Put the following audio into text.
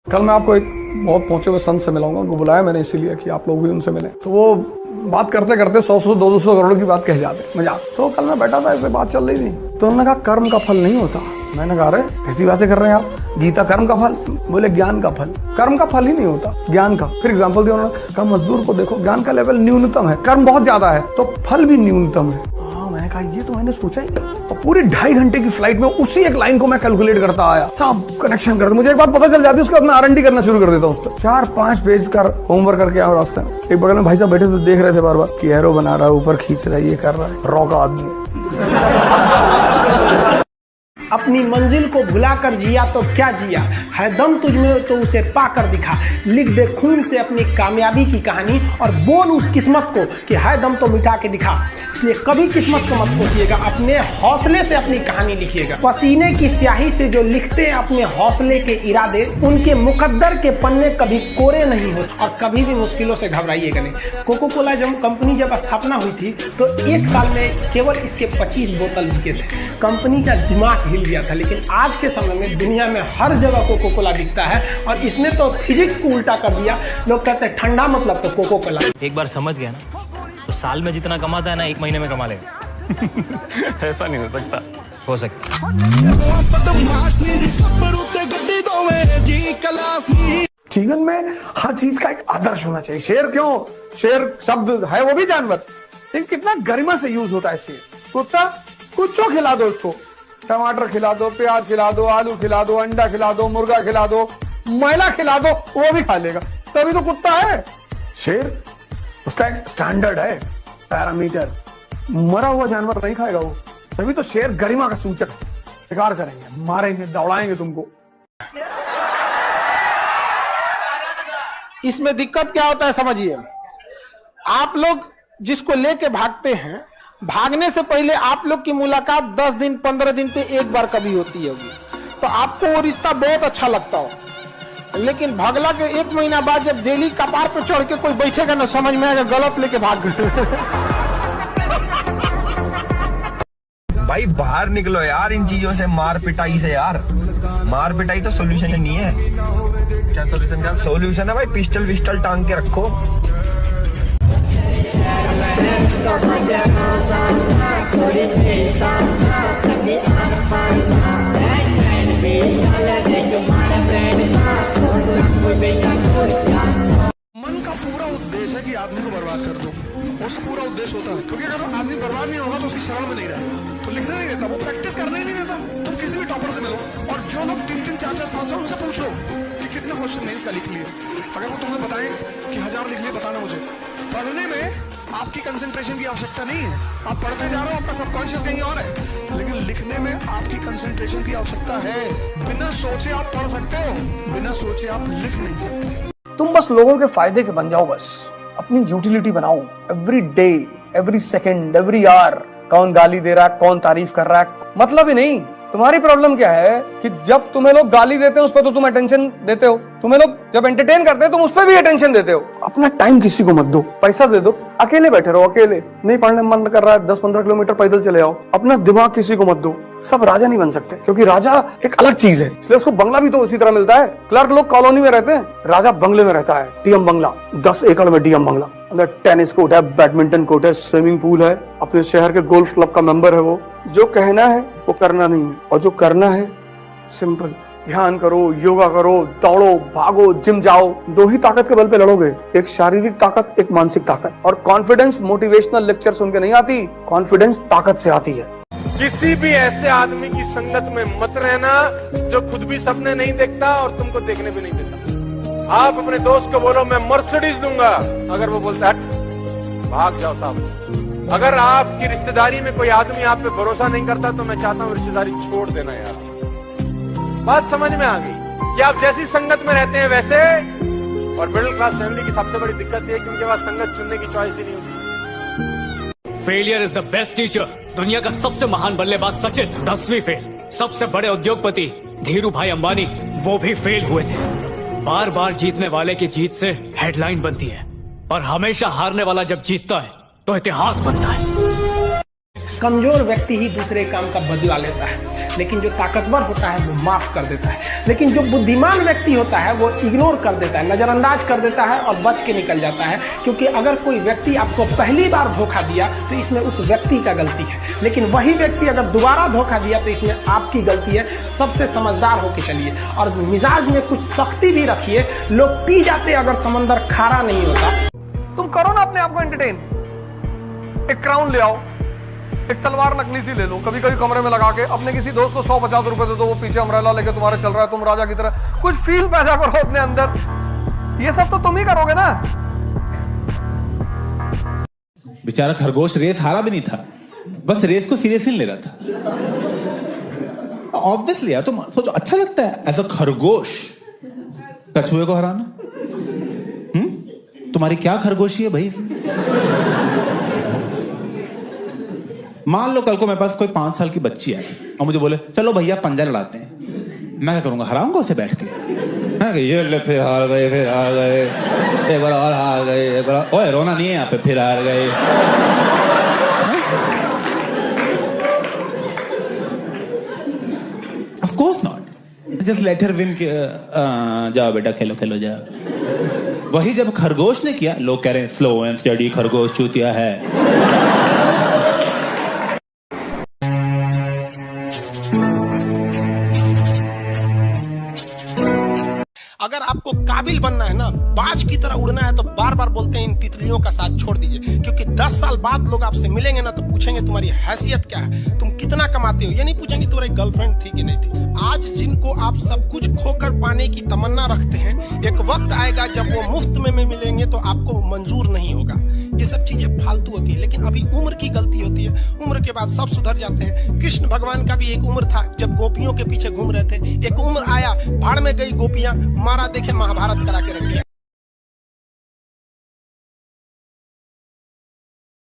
कल मैं आपको एक बहुत पहुंचे हुए संत से मिलाऊंगा, उनको बुलाया मैंने इसीलिए कि आप लोग भी उनसे मिलें। तो वो बात करते करते 100-200 करोड़ की बात कह जाते मजाक। तो कल मैं बैठा था, ऐसे बात चल रही थी, तो उन्होंने कहा कर्म का फल नहीं होता। मैंने कहा अरे कैसी बातें कर रहे हैं आप, गीता कर्म का फल? बोले ज्ञान का फल। कर्म का फल ही नहीं होता, ज्ञान का। फिर एग्जाम्पल दिया उन्होंने, कहा मजदूर को देखो, ज्ञान का लेवल न्यूनतम है, कर्म बहुत ज्यादा है, तो फल भी न्यूनतम है। मैंने कहा ये तो मैंने सोचा ही नहीं। और पूरी 2.5 घंटे की फ्लाइट में उसी एक लाइन को मैं कैलकुलेट करता आया, सब कनेक्शन करता। मुझे एक बात पता चल जाती है, उसके बाद मैं R&D करना शुरू कर देता हूँ उस पर। 4-5 पेज का होमवर्क करके आया रास्ते में। एक बगल में भाई साहब बैठे थे, देख रहे थे बार बार कि एरो बना रहा है, ऊपर खींच रहा है, ये कर रहा है, रॉ का आदमी है। अपनी मंजिल को भुलाकर जिया तो क्या जिया, है दम तुझ में तो उसे पाकर दिखा। लिख दे खून से अपनी कामयाबी की कहानी और बोल उस किस्मत को कि है दम तो मिटा के दिखा। इसलिए कभी किस्मत को मत कोसिएगा, अपने हौसले से अपनी कहानी लिखिएगा। पसीने की स्याही से जो लिखते हैं अपने हौसले के इरादे, उनके मुकद्दर के पन्ने कभी कोरे नहीं होते। और कभी भी मुश्किलों से घबराइएगा नहीं। कोको कोला कंपनी जब स्थापना हुई थी तो 1 साल में केवल इसके 25 बोतल बिके थे। कंपनी का दिमाग हिल गया था। लेकिन आज के समय में दुनिया में हर जगह कोको कोला बिकता है और इसने तो फिजिक्स को उल्टा कर दिया। लोग कहते हैं ठंडा मतलब तो कोको कोला। एक बार समझ गया ना तो साल में जितना कमाता है ना 1 महीने में कमा लेगा। ऐसा नहीं हो सकता। हो सकता। जीवन में हर चीज का एक आदर्श होना चाहिए। शेर क्यों, शेर शब्द है वो भी जानवर, लेकिन कितना गरिमा से यूज होता है शेर। कुत्ता, कुछ खिला दो उसको, टमाटर खिला दो, प्याज खिला दो, आलू खिला दो, अंडा खिला दो, मुर्गा खिला दो, मैला खिला दो, वो भी खा लेगा, तभी तो कुत्ता है। शेर उसका एक स्टैंडर्ड है, पैरामीटर। मरा हुआ जानवर नहीं खाएगा वो, तभी तो शेर गरिमा का सूचक। शिकार करेंगे, मारेंगे, दौड़ाएंगे तुमको। इसमें दिक्कत क्या होता है समझिए, आप लोग जिसको लेके भागते हैं, भागने से पहले आप लोग की मुलाकात 10 दिन 15 दिन पे एक बार कभी होती होगी, तो आपको वो रिश्ता बहुत अच्छा लगता हो। लेकिन भगला के 1 महीना बाद जब दिल्ली कपार पे चढ़ के कोई बैठेगा ना, समझ में आएगा गलत लेके भाग गए। भाई बाहर निकलो यार इन चीजों से, मार पिटाई से यार। मार पिटाई तो सोल्यूशन ही नहीं है। क्या सोल्यूशन? क्या सोल्यूशन है भाई, पिस्टल विस्टल टांग के रखो। मन का पूरा उद्देश्य है कि आदमी को बर्बाद कर दो, उसका पूरा उद्देश्य होता है। क्योंकि अगर आदमी बर्बाद नहीं होगा तो उसकी शरण में नहीं रहेगा, तो लिखने नहीं देता, वो प्रैक्टिस करने ही नहीं देता। तुम किसी भी टॉपर से मिलो और जो लोग 3-3, 4-4, 7 साल उनसे पूछो कि कितने क्वेश्चन नहीं इसका लिख लिए। अगर वो तुम्हें बताएं कि 1000 लिख लिए, बताना मुझे। पढ़ने में आपकी कंसंट्रेशन की आवश्यकता नहीं है, आप पढ़ते जा रहे हो, आपका सबकॉन्शियस कहीं और है। लेकिन लिखने में आपकी कंसंट्रेशन की आवश्यकता है। बिना सोचे आप पढ़ सकते हो, बिना सोचे आप लिख नहीं सकते। तुम बस लोगों के फायदे के बन जाओ, बस अपनी यूटिलिटी बनाओ। Every day, every second, every hour कौन गाली दे रहा है, कौन तारीफ कर रहा है, मतलब ही नहीं। तुम्हारी प्रॉब्लम क्या है कि जब तुम्हें लोग गाली देते हैं उस पर तो तुम अटेंशन देते हो, तुम्हें लोग जब एंटरटेन करते हैं तुम उस पर भी अटेंशन देते हो। अपना टाइम किसी को मत दो, पैसा दे दो, अकेले बैठे रहो, अकेले नहीं पढ़ने मन कर रहा है 10-15 किलोमीटर पैदल चले आओ। अपना दिमाग किसी को मत दो। सब राजा नहीं बन सकते, क्योंकि राजा एक अलग चीज है, इसलिए उसको बंगला भी तो उसी तरह मिलता है। क्लर्क लोग कॉलोनी में रहते हैं, राजा बंगले में रहता है, डीएम बंगला, 10 एकड़ में डीएम बंगला, अंदर टेनिस कोर्ट है, बैडमिंटन कोर्ट है, स्विमिंग पूल है, अपने शहर के गोल्फ क्लब का मेंबर है वो। जो कहना है वो करना नहीं है, और जो करना है सिंपल, ध्यान करो, योगा करो, दौड़ो, भागो, जिम जाओ। 2 ही ताकत के बल पे लड़ोगे, एक शारीरिक ताकत, एक मानसिक ताकत। और कॉन्फिडेंस मोटिवेशनल लेक्चर सुन के नहीं आती, कॉन्फिडेंस ताकत से आती है। किसी भी ऐसे आदमी की संगत में मत रहना जो खुद भी सपने नहीं देखता और तुमको देखने भी नहीं देता। आप अपने दोस्त को बोलो मैं मर्सिडीज दूंगा, अगर वो बोलता है भाग जाओ साहब। अगर आपकी रिश्तेदारी में कोई आदमी आप पे भरोसा नहीं करता तो मैं चाहता हूँ रिश्तेदारी छोड़ देना यार। बात समझ में आ गई कि आप जैसी संगत में रहते हैं वैसे। और मिडिल क्लास फैमिली की सबसे बड़ी दिक्कत ये है कि उनके पास संगत चुनने की चॉइस ही नहीं होती। Failure is the best teacher. दुनिया का सबसे महान बल्लेबाज सचिन 10वीं फेल। सबसे बड़े उद्योगपति धीरू भाई अंबानी, वो भी फेल हुए थे। बार बार जीतने वाले की जीत से हेडलाइन बनती है, और हमेशा हारने वाला जब जीतता है तो इतिहास बनता है। कमजोर व्यक्ति ही दूसरे काम का बदला लेता है। लेकिन जो ताकतवर होता है वो माफ कर देता है। लेकिन जो बुद्धिमान व्यक्ति होता है वो इग्नोर कर देता है, नजरअंदाज कर देता है और बच के निकल जाता है। क्योंकि अगर कोई व्यक्ति आपको पहली बार धोखा दिया तो इसमें उस व्यक्ति का गलती है, लेकिन वही व्यक्ति अगर दोबारा धोखा दिया तो इसमें आपकी गलती है। सबसे समझदार होके चलिए और मिजाज में कुछ सख्ती भी रखिए। लोग पी जाते अगर समंदर खारा नहीं होता। तुम करो ना अपने आप को एंटरटेन। एक क्राउन ले आओ, एक तलवार नकली सी ले लो, कभी कभी कमरे में लगा के अपने किसी दोस्त को 150 रुपए दे दो, वो पीछे अम्ब्रेला लेके तुम्हारे चल रहा है, तुम राजा की तरह कुछ फील पैदा करो अपने अंदर। ये सब तो तुम ही करोगे ना। बेचारा खरगोश रेस हारा भी नहीं था, बस रेस को सीरियसली ले रहा था। ऑब्वियसली यार, तुम सोचो अच्छा लगता है ऐसा खरगोश कछुए को हराना? तुम्हारी क्या खरगोशी है भाई? मान लो कल को मेरे पास कोई 5 साल की बच्ची है और मुझे बोले चलो भैया पंजा लड़ाते हैं, मैं क्या करूंगा? हराऊंगा उसे बैठ के? ये ले, फिर हार गए, फिर हार गए, एक बार और हार गए, एक बार। ओए रोना नहीं है यहाँ पे, फिर हार गए। Of course not, just let her win. जाओ बेटा खेलो खेलो जाओ। वही जब खरगोश ने किया, लोग कह रहे हैं स्लो एंड स्टडी खरगोश चूतिया है। अगर आपको काबिल बनना है ना, बाज की तरह उड़ना है, तो बार बार बोलते हैं इन तितलियों का साथ छोड़ दीजिए। क्योंकि 10 साल बाद लोग आपसे मिलेंगे ना तो पूछेंगे तुम्हारी हैसियत क्या है, तुम कितना कमाते हो। ये नहीं पूछेंगे तुम्हारी गर्लफ्रेंड थी कि नहीं थी। आज जिनको आप सब कुछ खोकर पाने की तमन्ना रखते हैं, एक वक्त आएगा जब वो मुफ्त में मिलेंगे तो आपको मंजूर नहीं होगा। ये सब चीजें फालतू होती है, लेकिन अभी उम्र की गलती होती है। उम्र के बाद सब सुधर जाते हैं। कृष्ण भगवान का भी एक उम्र था जब गोपियों के पीछे घूम रहे थे। एक उम्र आया, भाड़ में गई गोपियां, मारा देखे महाभारत करा के रख दिया।